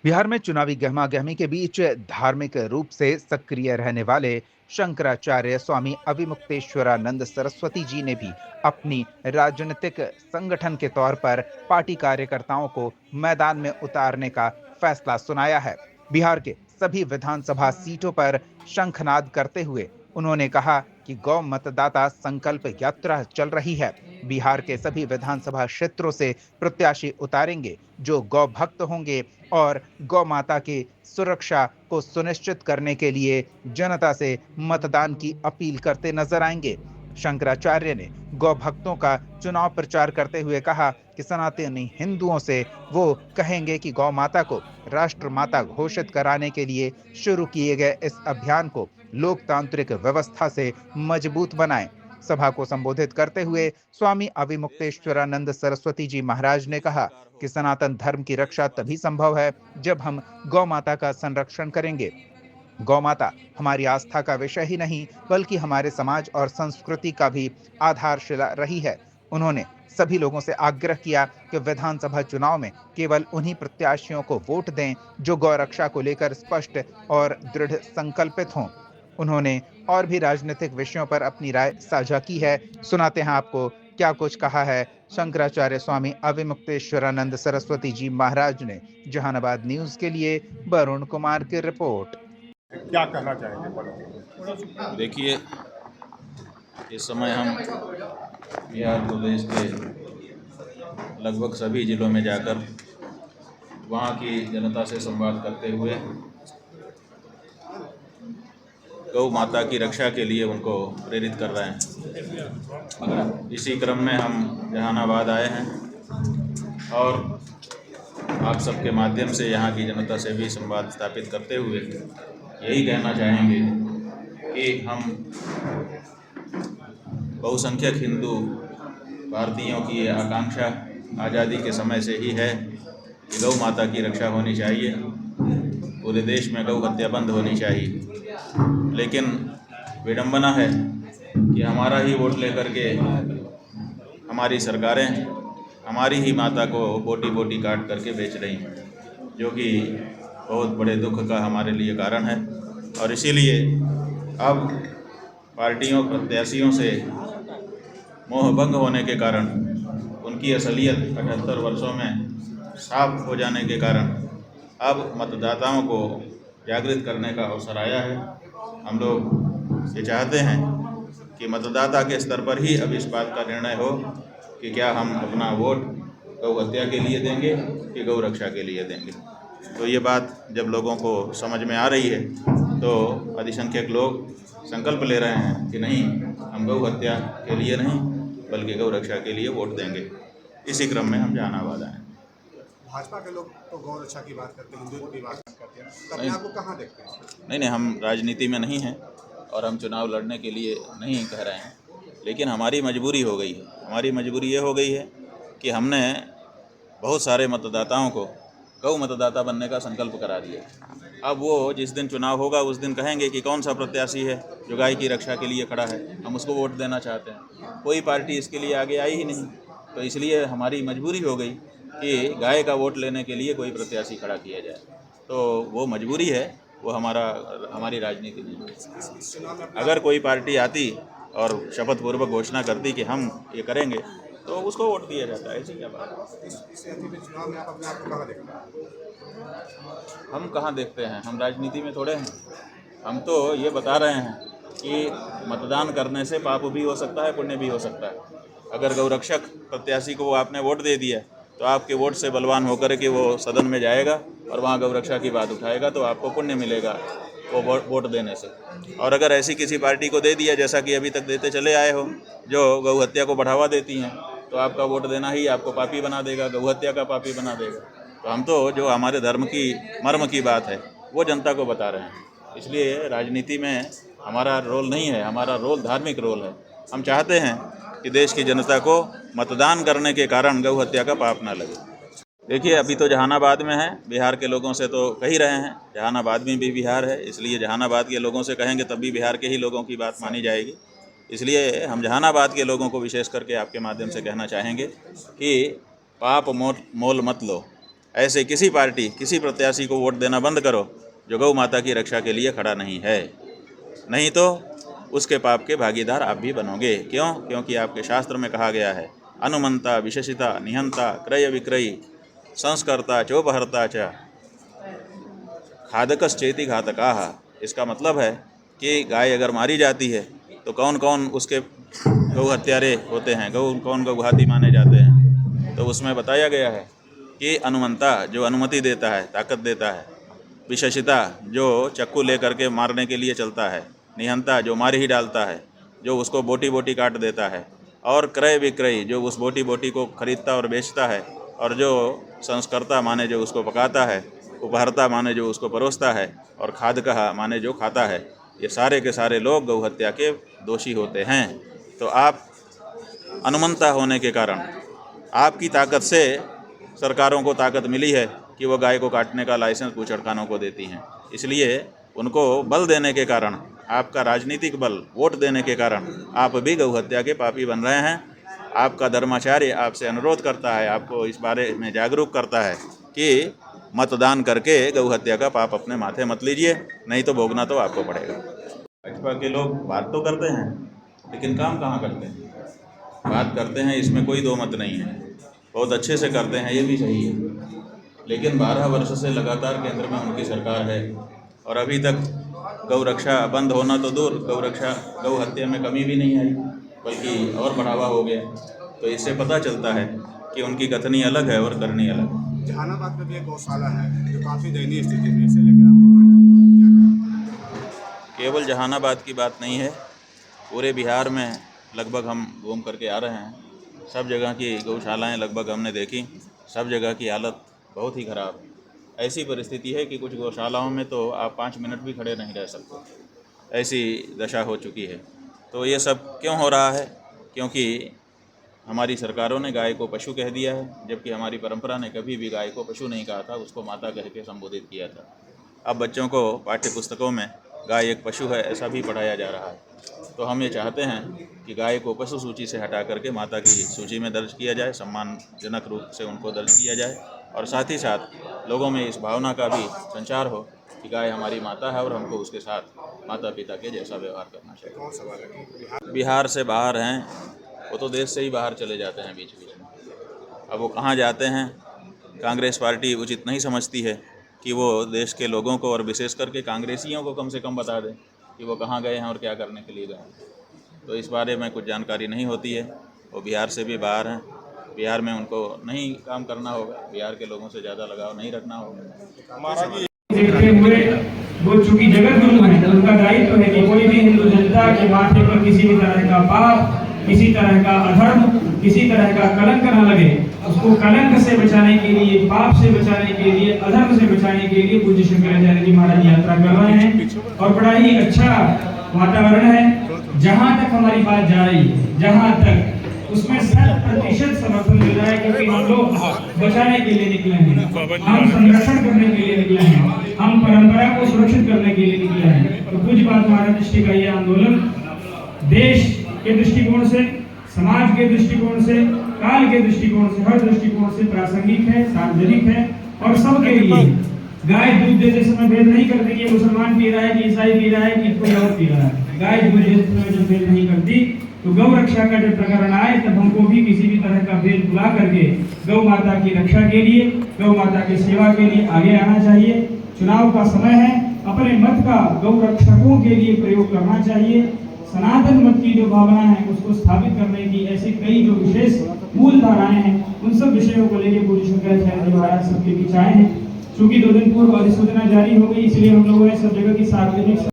बिहार में चुनावी गहमागहमी के बीच धार्मिक रूप से सक्रिय रहने वाले शंकराचार्य स्वामी अविमुक्तेश्वरानंद सरस्वती जी ने भी अपनी राजनीतिक संगठन के तौर पर पार्टी कार्यकर्ताओं को मैदान में उतारने का फैसला सुनाया है। बिहार के सभी विधानसभा सीटों पर शंखनाद करते हुए उन्होंने कहा कि गौ मतदाता संकल्प यात्रा चल रही है। बिहार के सभी विधानसभा क्षेत्रों से प्रत्याशी उतारेंगे जो गौ भक्त होंगे और गौ माता की सुरक्षा को सुनिश्चित करने के लिए जनता से मतदान की अपील करते नजर आएंगे। शंकराचार्य ने गौ भक्तों का चुनाव प्रचार करते हुए कहा कि सनातनी हिंदुओं से वो कहेंगे कि गौ माता को राष्ट्र माता घोषित कराने के लिए शुरू किए गए इस अभियान को लोकतांत्रिक व्यवस्था से मजबूत बनाएं। सभा को संबोधित करते हुए स्वामी अविमुक्तेश्वरानंद सरस्वती जी महाराज ने कहा कि सनातन धर्म की रक्षा तभी संभव है जब हम गौ माता का संरक्षण करेंगे। गौ माता हमारी आस्था का विषय ही नहीं बल्कि हमारे समाज और संस्कृति का भी आधारशिला रही है। उन्होंने सभी लोगों से आग्रह किया कि विधानसभा चुनाव में केवल उन्हीं प्रत्याशियों को वोट दें जो गौ रक्षा को लेकर स्पष्ट और दृढ़ संकल्पित हों। उन्होंने और भी राजनीतिक विषयों पर अपनी राय साझा की है। सुनाते हैं आपको क्या कुछ कहा है शंकराचार्य स्वामी अविमुक्तेश्वरानंद सरस्वती जी महाराज ने। जहानाबाद न्यूज के लिए वरुण कुमार की रिपोर्ट। क्या कहना चाहेंगे पहले? देखिए, इस समय हम बिहार प्रदेश के लगभग सभी ज़िलों में जाकर वहाँ की जनता से संवाद करते हुए गौ माता की रक्षा के लिए उनको प्रेरित कर रहे हैं। इसी क्रम में हम जहानाबाद आए हैं और आप सबके माध्यम से यहाँ की जनता से भी संवाद स्थापित करते हुए यही कहना चाहेंगे कि हम बहुसंख्यक हिंदू भारतीयों की ये आकांक्षा आज़ादी के समय से ही है कि गौ माता की रक्षा होनी चाहिए, पूरे देश में गौ हत्या बंद होनी चाहिए। लेकिन विडंबना है कि हमारा ही वोट लेकर के हमारी सरकारें हमारी ही माता को बोटी बोटी काट करके बेच रही हैं, जो कि बहुत बड़े दुख का हमारे लिए कारण है। और इसीलिए अब पार्टियों प्रत्याशियों से मोह भंग होने के कारण, उनकी असलियत 78 वर्षों में साफ हो जाने के कारण अब मतदाताओं को जागृत करने का अवसर आया है। हम लोग ये चाहते हैं कि मतदाता के स्तर पर ही अब इस बात का निर्णय हो कि क्या हम अपना वोट गौ हत्या के लिए देंगे कि गौ रक्षा के लिए देंगे। तो ये बात जब लोगों को समझ में आ रही है तो अधिसंख्यक लोग संकल्प ले रहे हैं कि नहीं, हम गौ हत्या के लिए नहीं बल्कि गौ रक्षा के लिए वोट देंगे। इसी क्रम में हम जहानाबाद आए। भाजपा के लोग तो गौ रक्षा की बात करते हैं, हिंदुत्व की बात करते हैं, तब नहीं, आपको कहाँ देखते हैं? नहीं, हम राजनीति में नहीं हैं और हम चुनाव लड़ने के लिए नहीं कह रहे हैं, लेकिन हमारी मजबूरी हो गई है। हमारी मजबूरी ये हो गई है कि हमने बहुत सारे मतदाताओं को गौ मतदाता बनने का संकल्प करा दिया। अब वो जिस दिन चुनाव होगा उस दिन कहेंगे कि कौन सा प्रत्याशी है जो गाय की रक्षा के लिए खड़ा है, हम उसको वोट देना चाहते हैं। कोई पार्टी इसके लिए आगे आई ही नहीं, तो इसलिए हमारी मजबूरी हो गई कि गाय का वोट लेने के लिए कोई प्रत्याशी खड़ा किया जाए। तो वो मजबूरी है, वो हमारी राजनीति नहीं है। अगर कोई पार्टी आती और शपथ पूर्वक घोषणा करती कि हम ये करेंगे तो उसको वोट दिया जाता है। ऐसी क्या बात है? इस चुनाव में आप अपने आप को कहाँ देखते हैं? हम कहाँ देखते हैं, हम राजनीति में थोड़े हैं। हम तो ये बता रहे हैं कि मतदान करने से पाप भी हो सकता है, पुण्य भी हो सकता है। अगर गौरक्षक प्रत्याशी को आपने वोट दे दिया तो आपके वोट से बलवान होकर के वो सदन में जाएगा और वहाँ गौरक्षा की बात उठाएगा तो आपको पुण्य मिलेगा वो वोट देने से। और अगर ऐसी किसी पार्टी को दे दिया जैसा कि अभी तक देते चले आए हो, जो गौ हत्या को बढ़ावा देती हैं, तो आपका वोट देना ही आपको पापी बना देगा, गौ हत्या का पापी बना देगा। तो हम तो जो हमारे धर्म की मर्म की बात है वो जनता को बता रहे हैं। इसलिए राजनीति में हमारा रोल नहीं है, हमारा रोल धार्मिक रोल है। हम चाहते हैं कि देश की जनता को मतदान करने के कारण गौ हत्या का पाप ना लगे। देखिए, अभी तो जहानाबाद में है, बिहार के लोगों से तो कह ही रहे हैं, जहानाबाद में भी बिहार है, इसलिए जहानाबाद के लोगों से कहेंगे तब भी बिहार के ही लोगों की बात मानी जाएगी। इसलिए हम जहानाबाद के लोगों को विशेष करके आपके माध्यम से कहना चाहेंगे कि पाप मोल मत लो। ऐसे किसी पार्टी किसी प्रत्याशी को वोट देना बंद करो जो गौ माता की रक्षा के लिए खड़ा नहीं है, नहीं तो उसके पाप के भागीदार आप भी बनोगे। क्यों? क्योंकि आपके शास्त्र में कहा गया है अनुमंता विशेषिता निहंता क्रय विक्रयी संस्कर्ता चोपहर्ता च खादकश्चेति घातकाः। इसका मतलब है कि गाय अगर मारी जाती है तो कौन कौन उसके गौ हत्यारे होते हैं, कौन गौघाती माने जाते हैं। तो उसमें बताया गया है कि अनुमंता जो अनुमति देता है, ताकत देता है, विशेषिता जो चक्कू लेकर के मारने के लिए चलता है, निहंता जो मार ही डालता है, जो उसको बोटी बोटी काट देता है, और क्रय विक्रयी जो उस बोटी बोटी को खरीदता और बेचता है, और जो संस्कर्ता माने जो उसको पकाता है, उपहर्ता माने जो उसको परोसता है, और खादकः माने जो खाता है। ये सारे के सारे लोग गौ हत्या के दोषी होते हैं। तो आप अनुमंता होने के कारण आपकी ताकत से सरकारों को ताकत मिली है कि वो गाय को काटने का लाइसेंस बूचड़खानों को देती हैं। इसलिए उनको बल देने के कारण, आपका राजनीतिक बल वोट देने के कारण आप भी गौ हत्या के पापी बन रहे हैं। आपका धर्माचार्य आपसे अनुरोध करता है, आपको इस बारे में जागरूक करता है कि मतदान करके गौ हत्या का पाप अपने माथे मत लीजिए, नहीं तो भोगना तो आपको पड़ेगा। भाजपा के लोग बात तो करते हैं लेकिन काम कहाँ करते हैं। बात करते हैं, इसमें कोई दो मत नहीं है, बहुत अच्छे से करते हैं, ये भी सही है, लेकिन 12 वर्ष से लगातार केंद्र में उनकी सरकार है और अभी तक गौ रक्षा बंद होना तो दूर, गौ हत्या में कमी भी नहीं आई, बल्कि और बढ़ावा हो गया। तो इससे पता चलता है कि उनकी कथनी अलग है और करनी अलग है। जहानाबाद में भी एक गौशाला है जो काफ़ी दयनीय स्थिति में, इसे लेकर आप केवल जहानाबाद की बात नहीं है, पूरे बिहार में लगभग हम घूम करके आ रहे हैं, सब जगह की गौशालाएं लगभग हमने देखी, सब जगह की हालत बहुत ही ख़राब है। ऐसी परिस्थिति है कि कुछ गौशालाओं में तो आप 5 मिनट भी खड़े नहीं रह सकते, ऐसी दशा हो चुकी है। तो ये सब क्यों हो रहा है? क्योंकि हमारी सरकारों ने गाय को पशु कह दिया है, जबकि हमारी परंपरा ने कभी भी गाय को पशु नहीं कहा था, उसको माता कह के संबोधित किया था। अब बच्चों को पाठ्य पुस्तकों में गाय एक पशु है ऐसा भी पढ़ाया जा रहा है। तो हम ये चाहते हैं कि गाय को पशु सूची से हटा करके माता की सूची में दर्ज किया जाए, सम्मानजनक रूप से उनको दर्ज किया जाए, और साथ ही साथ लोगों में इस भावना का भी संचार हो कि गाय हमारी माता है और हमको उसके साथ माता पिता के जैसा व्यवहार करना चाहिए। बिहार से बाहर हैं, वो तो देश से ही बाहर चले जाते हैं बीच बीच में। अब वो कहाँ जाते हैं, कांग्रेस पार्टी उचित नहीं समझती है कि वो देश के लोगों को और विशेष करके कांग्रेसियों को कम से कम बता दें कि वो कहाँ गए हैं और क्या करने के लिए गए हैं। तो इस बारे में कुछ जानकारी नहीं होती है। वो बिहार से भी बाहर हैं, बिहार में उनको नहीं काम करना होगा, बिहार के लोगों से ज़्यादा लगाव नहीं रखना होगा। देखते हुए वो चूंकि जगत गुरु हैं, उनका दायित्व है कि कोई भी हिंदू जनता के माथे पर किसी भी तरह का पाप, किसी तरह का अधर्म, किसी तरह का कलंक न लगे। उसको कलंक से बचाने के लिए, पाप से बचाने के लिए, अधर्म से बचाने के लिए पूज्य शंकराचार्य जी महाराज यात्रा कर रहे हैं और बड़ा ही अच्छा वातावरण है। जहाँ तक हमारी बात जा रही है, जहाँ तक उसमें 100% समर्थन मिल रहा है, क्योंकि हम लोग बचाने के लिए निकले हैं, हम संरक्षण करने के लिए निकले हैं, हम परंपरा को सुरक्षित करने के लिए निकले हैं। तो पूज्य बात महाराज दृष्टि का ये आंदोलन देश के दृष्टिकोण से, समाज के दृष्टिकोण से, काल के दृष्टिकोण से, हर दृष्टिकोण से प्रासंगिक है, सार्वजनिक है और सबके लिए। गाय दूध देते समय भेद नहीं करती कि मुसलमान पी रहा है कि ईसाई पी रहा है कि कोई और पी रहा है। गाय दूध देते समय जब भेद नहीं करती, तो गौ रक्षा का जब प्रकरण आए तब हमको भी किसी भी तरह का भेद भुला करके गौ माता की रक्षा के लिए, गौ माता की सेवा के लिए आगे आना चाहिए। चुनाव का समय है, अपने मत का गौ रक्षकों के लिए प्रयोग करना चाहिए। सनातन मत की जो भावना है उसको स्थापित करने की ऐसे कई जो विशेष मूल धाराएं हैं, उन सब विषयों को लेकर पूज्य शंकराचार्य जी महाराज सबके बीच आए हैं। चूंकि 2 दिन पूर्व अधिसूचना जारी हो गई, इसलिए हम लोगों ने सब जगह की सार्वजनिक